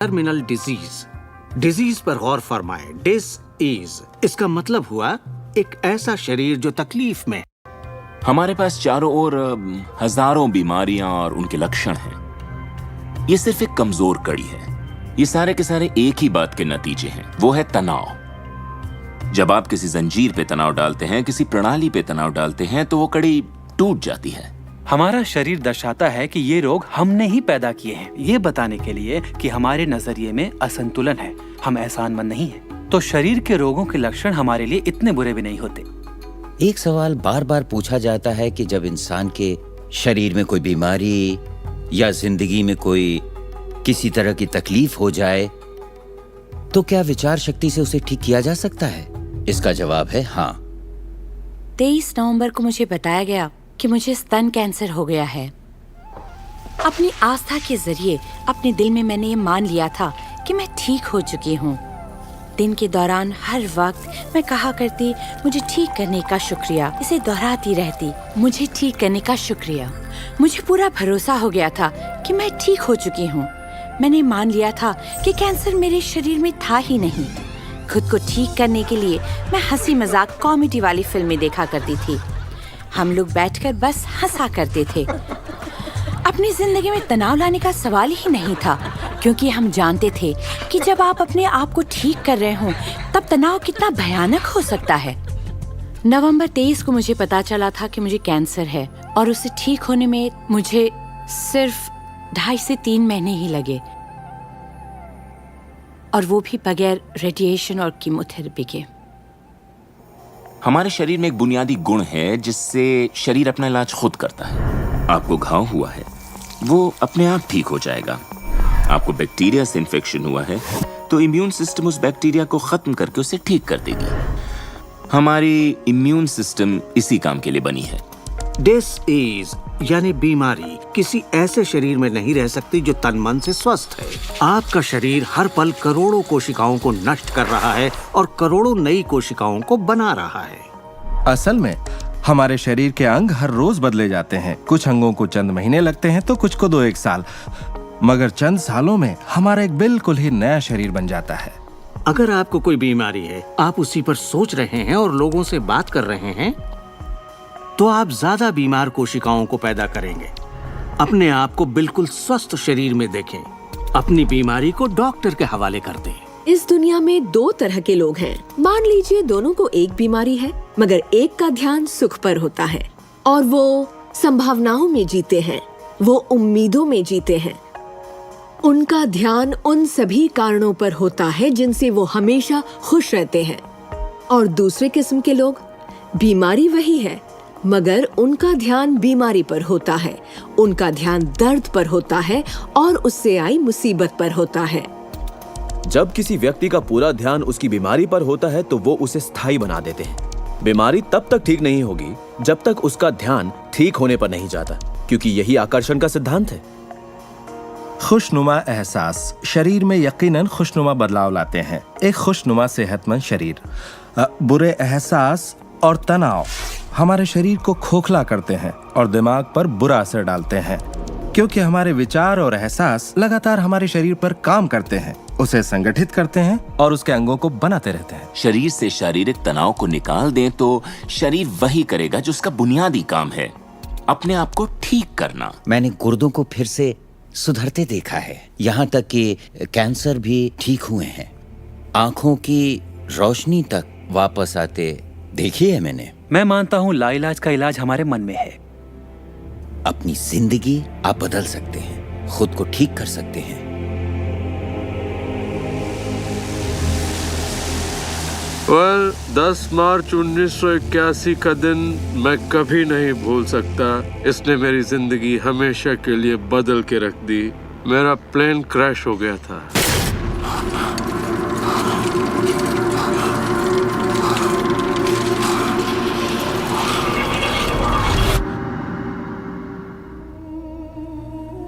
Terminal disease. Disease पर गौर फरमाएं। Dish is इसका मतलब हुआ एक ऐसा शरीर जो तकलीफ में। हमारे पास चारों ओर हजारों बीमारियां और उनके लक्षण हैं। ये सिर्फ एक कमजोर कड़ी है। ये सारे के सारे एक ही बात के नतीजे हैं, वो है तनाव। जब आप किसी जंजीर पे तनाव डालते हैं, किसी प्रणाली पे तनाव डालते हैं, तो वो कड़ी टूट जाती है। हमारा शरीर दर्शाता है कि ये रोग हमने ही पैदा किए हैं, ये बताने के लिए कि हमारे नजरिए में असंतुलन है, हम एहसानमंद नहीं हैं। तो शरीर के रोगों के लक्षण हमारे लिए इतने बुरे भी नहीं होते। एक सवाल बार बार पूछा जाता है कि जब इंसान के शरीर में कोई बीमारी या जिंदगी में कोई किसी तरह की तकलीफ हो जाए तो क्या विचार शक्ति से उसे ठीक किया जा सकता है? इसका जवाब है हाँ। 23 नवंबर को मुझे बताया गया कि मुझे स्तन कैंसर हो गया है। अपनी आस्था के जरिए अपने दिल में मैंने ये मान लिया था कि मैं ठीक हो चुकी हूँ। दिन के दौरान हर वक्त मैं कहा करती, मुझे ठीक करने का शुक्रिया। इसे दोहराती रहती, मुझे ठीक करने का शुक्रिया। मुझे पूरा भरोसा हो गया था कि मैं ठीक हो चुकी हूँ। मैंने मान लिया था कि कैंसर मेरे शरीर में था ही नहीं। खुद को ठीक करने के लिए मैं हंसी मजाक कॉमेडी वाली फिल्में देखा करती थी। हम लोग बैठकर बस हंसा करते थे। अपनी जिंदगी में तनाव लाने का सवाल ही नहीं था, क्योंकि हम जानते थे कि जब आप अपने आप को ठीक कर रहे हों तब तनाव कितना भयानक हो सकता है। नवंबर 23 को मुझे पता चला था कि मुझे कैंसर है और उसे ठीक होने में मुझे सिर्फ 2.5 से 3 महीने ही लगे, और वो भी बगैर रेडिएशन और कीमोथेरेपी के। हमारे शरीर में एक बुनियादी गुण है जिससे शरीर अपना इलाज खुद करता है। आपको घाव हुआ है, वो अपने आप ठीक हो जाएगा। आपको बैक्टीरिया से इन्फेक्शन हुआ है, तो इम्यून सिस्टम उस बैक्टीरिया को खत्म करके उसे ठीक कर देगी। हमारी इम्यून सिस्टम इसी काम के लिए बनी है। डिस इज यानी बीमारी किसी ऐसे शरीर में नहीं रह सकती जो तन मन से स्वस्थ है। आपका शरीर हर पल करोड़ों कोशिकाओं को नष्ट कर रहा है और करोड़ों नई कोशिकाओं को बना रहा है। असल में हमारे शरीर के अंग हर रोज बदले जाते हैं। कुछ अंगों को चंद महीने लगते हैं तो कुछ को 2-1 साल, मगर चंद सालों में हमारा एक बिल्कुल ही नया शरीर बन जाता है। अगर आपको कोई बीमारी है, आप उसी पर सोच रहे हैं और लोगों से बात कर रहे हैं, तो आप ज्यादा बीमार कोशिकाओं को पैदा करेंगे। अपने आप को बिल्कुल स्वस्थ शरीर में देखें। अपनी बीमारी को डॉक्टर के हवाले कर दें। इस दुनिया में 2 तरह के लोग हैं। मान लीजिए दोनों को एक बीमारी है, मगर एक का ध्यान सुख पर होता है और वो संभावनाओं में जीते हैं, वो उम्मीदों में जीते हैं। उनका ध्यान उन सभी कारणों पर होता है जिनसे वो हमेशा खुश रहते हैं। और दूसरे किस्म के लोग, बीमारी वही है मगर उनका ध्यान बीमारी पर होता है, उनका ध्यान दर्द पर होता है और उससे आई मुसीबत पर होता है। जब किसी व्यक्ति का पूरा ध्यान उसकी बीमारी पर होता है तो वो उसे स्थायी बना देते हैं। बीमारी तब तक ठीक नहीं होगी जब तक उसका ध्यान ठीक होने पर नहीं जाता, क्योंकि यही आकर्षण का सिद्धांत है। खुशनुमा एहसास शरीर में यकीनन खुशनुमा बदलाव लाते हैं। एक खुशनुमा सेहतमंद शरीर। बुरे एहसास और तनाव हमारे शरीर को खोखला करते हैं और दिमाग पर बुरा असर डालते हैं, क्योंकि हमारे विचार और एहसास लगातार हमारे शरीर पर काम करते हैं, उसे संगठित करते हैं और उसके अंगों को बनाते रहते हैं। शरीर से शारीरिक तनाव को निकाल दें तो शरीर वही करेगा जो उसका बुनियादी काम है, अपने आप को ठीक करना। मैंने गुर्दों को फिर से सुधरते देखा है, यहाँ तक कि कैंसर भी ठीक हुए हैं। आंखों की रोशनी तक वापस आते देखी है मैंने। मैं मानता हूँ लाइलाज का इलाज हमारे मन में है। अपनी जिंदगी आप बदल सकते हैं, खुद को ठीक कर सकते हैं। well, 10 मार्च 1981 का दिन मैं कभी नहीं भूल सकता। इसने मेरी जिंदगी हमेशा के लिए बदल के रख दी। मेरा प्लेन क्रैश हो गया था।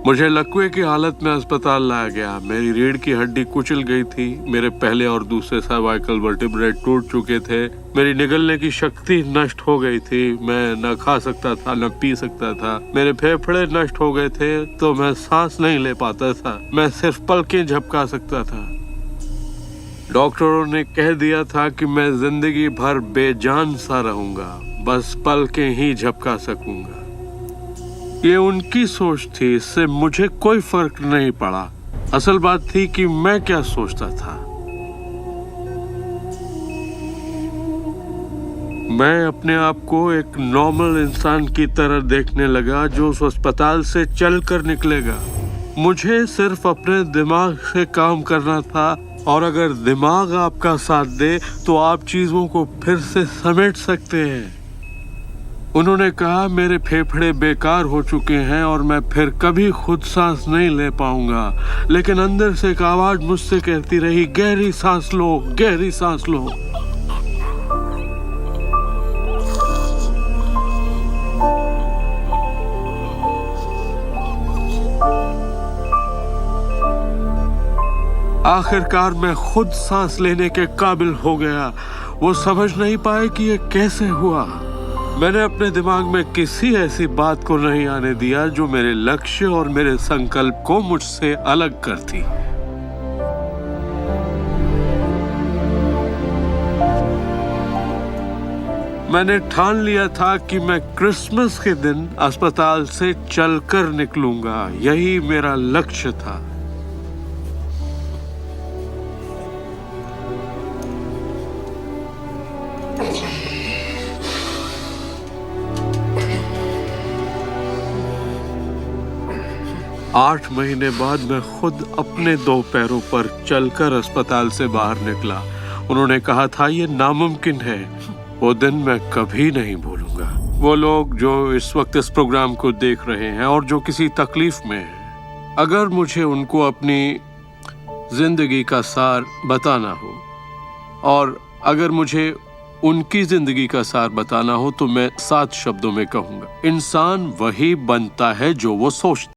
मुझे लकवे की हालत में अस्पताल लाया गया। मेरी रीढ़ की हड्डी कुचल गई थी। मेरे पहले और दूसरे सर्वाइकल वर्टिब्रे टूट चुके थे। मेरी निगलने की शक्ति नष्ट हो गई थी। मैं न खा सकता था न पी सकता था। मेरे फेफड़े नष्ट हो गए थे तो मैं सांस नहीं ले पाता था। मैं सिर्फ पलकें झपका सकता था। डॉक्टरों ने कह दिया था कि मैं जिंदगी भर बेजान सा रहूंगा, बस पलकें ही झपका सकूंगा। ये उनकी सोच थी, इससे मुझे कोई फर्क नहीं पड़ा। असल बात थी कि मैं क्या सोचता था। मैं अपने आप को एक नॉर्मल इंसान की तरह देखने लगा जो उस अस्पताल से चलकर निकलेगा। मुझे सिर्फ अपने दिमाग से काम करना था, और अगर दिमाग आपका साथ दे तो आप चीजों को फिर से समेट सकते हैं। उन्होंने कहा मेरे फेफड़े बेकार हो चुके हैं और मैं फिर कभी खुद सांस नहीं ले पाऊंगा, लेकिन अंदर से एक आवाज मुझसे कहती रही, गहरी सांस लो, गहरी सांस लो। आखिरकार मैं खुद सांस लेने के काबिल हो गया। वो समझ नहीं पाए कि ये कैसे हुआ। मैंने अपने दिमाग में किसी ऐसी बात को नहीं आने दिया जो मेरे लक्ष्य और मेरे संकल्प को मुझसे अलग करती। मैंने ठान लिया था कि मैं क्रिसमस के दिन अस्पताल से चलकर निकलूंगा। यही मेरा लक्ष्य था। आठ महीने बाद मैं खुद अपने 2 पैरों पर चलकर अस्पताल से बाहर निकला। उन्होंने कहा था ये नामुमकिन है। वो दिन मैं कभी नहीं भूलूंगा। वो लोग जो इस वक्त इस प्रोग्राम को देख रहे हैं और जो किसी तकलीफ में हैं, अगर मुझे उनको अपनी जिंदगी का सार बताना हो और अगर मुझे उनकी जिंदगी का सार बताना हो तो मैं 7 शब्दों में कहूंगा, इंसान वही बनता है जो वो सोचता है।